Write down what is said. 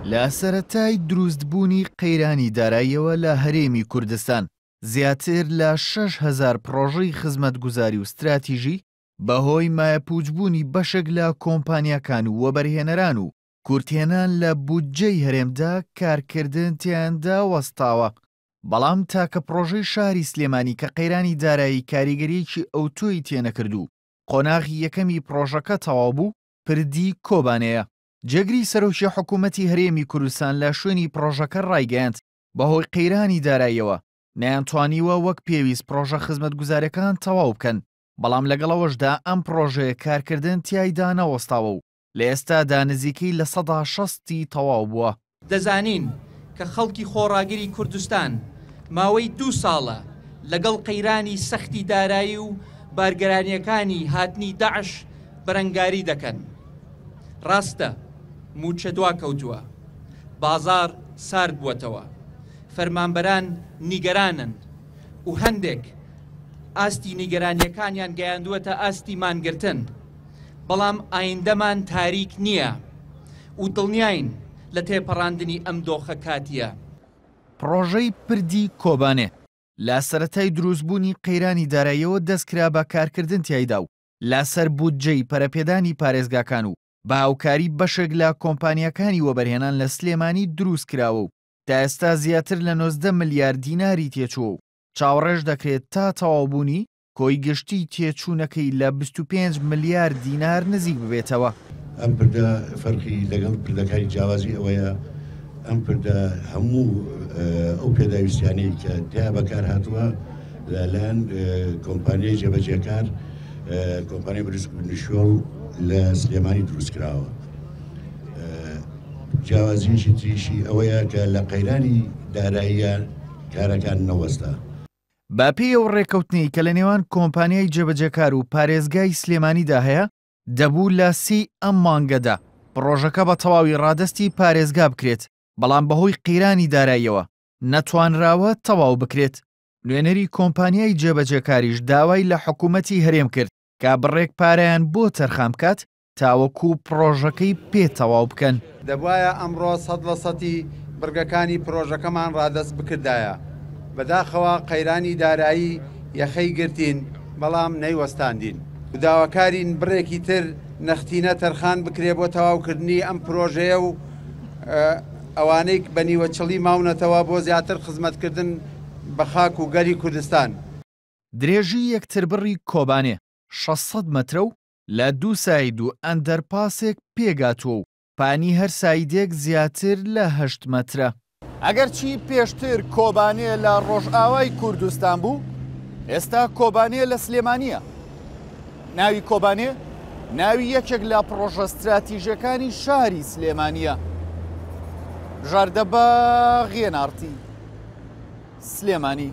لە سەرەتای دروستبوونی قەیرانی داراییەوە لە هەرێمی کوردستان زیاتر لە 6,000 پرۆژەی خزمەتگوزاری و استراتیژی بەهۆی مایەپووچبوونی بەشێک لە کۆمپانیاکان و وەبەرهێنەران و کورتهێنان لە بودجەی هەرێمدا کارکردن تیاندا وەستاوە. بەڵام تاکە پرۆژەی شاری سلێمانی کە قەیرانی دارایی کاریگەریەکی ئەوتۆی تێنەکردو قۆناغی یەکەمی پرۆژەکە تەواو بوو، پردی کۆبانەیە. جێگری سەرۆکی حکوومەتی هەرێمی کوردستان لە شوێنی پرۆژەکە ڕایگەیاند بەهۆی قەیرانی داراییەوە نەیانتوانیوە وەک پێویست پرۆژە خزمەتگوزارەکان تەواو بکەن، بەڵام لەگەڵەوەشدا ئەم پرۆژەیە کارکردن تیایدا نەوەستاوە و لە ئێستادا نزیکەی لە 160 تەواو بووە. دەزانین کە خەڵکی خۆڕاگری کوردستان ماوەی 2 ساڵە لەگەڵ قەیرانی سەختی دارایی و بارگەرانیەکانی هاتنی داعش بەرەنگاری دەکەن. ڕاستە موچە دوا کەوتووە، بازار سارد بووەتەوە، فەرمانبەران نیگەرانن و هەندێک ئاستی نیگەرانیەکانیان گەیاندووەتە ئاستی مانگرتن، بەڵام ئایندەمان تاریک نییە و دڵنیاین لە تێپەڕاندنی ئەم دۆخە کاتیە. پرۆژەی پردی کۆبانێ لە سەرەتای دروستبوونی قەیرانی داراییەوە دەستکرا بە کارکردن تیایدا و لەسەر بودجەی پەرەپێدانی پارێزگاکان و بە هاوکاری بەشێک لە کۆمپانیەکانی وەبەرهێنان لە سلێمانی دروست کراوە و تا ئێستا زیاتر لە 19 ملیار دیناری تێچووە و چاوەڕێژ دەکرێت تا تەواوبوونی کۆی گشتی تێچوونەکەی لە 25 ملیار دینار نزیک ببێتەوە. ئەم پردە فەرقی لەگەڵ پردەکانی جیاوازی ئەوەیە ئەم پردە هەموو ئەو پێداویستیانەی کە تیا بەکار هاتووە لەلایەن کۆمپانیای جێبەجێکار کۆمپانیای بریسکردنیشۆڵ لە سلێمانی دروستکراوە. جیاوازیشی تریشی ئەوەیە کە لە قەیرانی داراییە کارەکان نەوەستا. با پێی ئەو ڕێکەوتنی کە لە نێوان کۆمپانیای جێبەجێکار و پارێزگای سلێمانیدا هەیە دەبوو لە 30 ئەم مانگەدا پرۆژەکە بە تەواوی ڕادستی پارێزگا بکرێت، بەڵام بەهۆی قەیرانی داراییەوە نەتوانراوە تەواو بکرێت. نوێنەری کۆمپانیای جێبەجێکاریش داوای لە حکوومەتی هەرێم کرد کا بڕێک پارەیان بۆ تەرخان بکات تاوەکو پرۆژەکەی پێتەواو بکەن. دەبوایە ئەمڕۆ 100% بڕگەکانی پرۆژەکەمان ڕادەست بکردایە. بەداخەوە قەیرانی دارایی یەخەی گرتین، بەڵام نەیوەستاندین. داواکارین بڕێکی تر نەختینە تەرخان بکرێ بۆ تەواوکردنی ئەم پرۆژەیە و ئەوانەی بە نیوەچڵی ماونەتەوە بۆ زیاتر خزمەتکردن بە خاک و گەلی کوردستان. درێژی یەکتر بڕی کۆبانێ 600 مەترە و لە 2 ساید و ئەندەرپاسێک پێگاتووە و پانی هەر سایدێک زیاتر لە 8 مەترە. ئەگەر چی پێشتر کۆبانێ لە ڕۆژئاوای کوردستان بوو، ئێستا کۆبانێ لە سلێمانیە. ناوی کۆبانێ ناوی یەکێک لە پرۆژە استراتیژیەکانی شاری سلێمانیە. ژاردەباغ ڕێنارتی سلێمانی.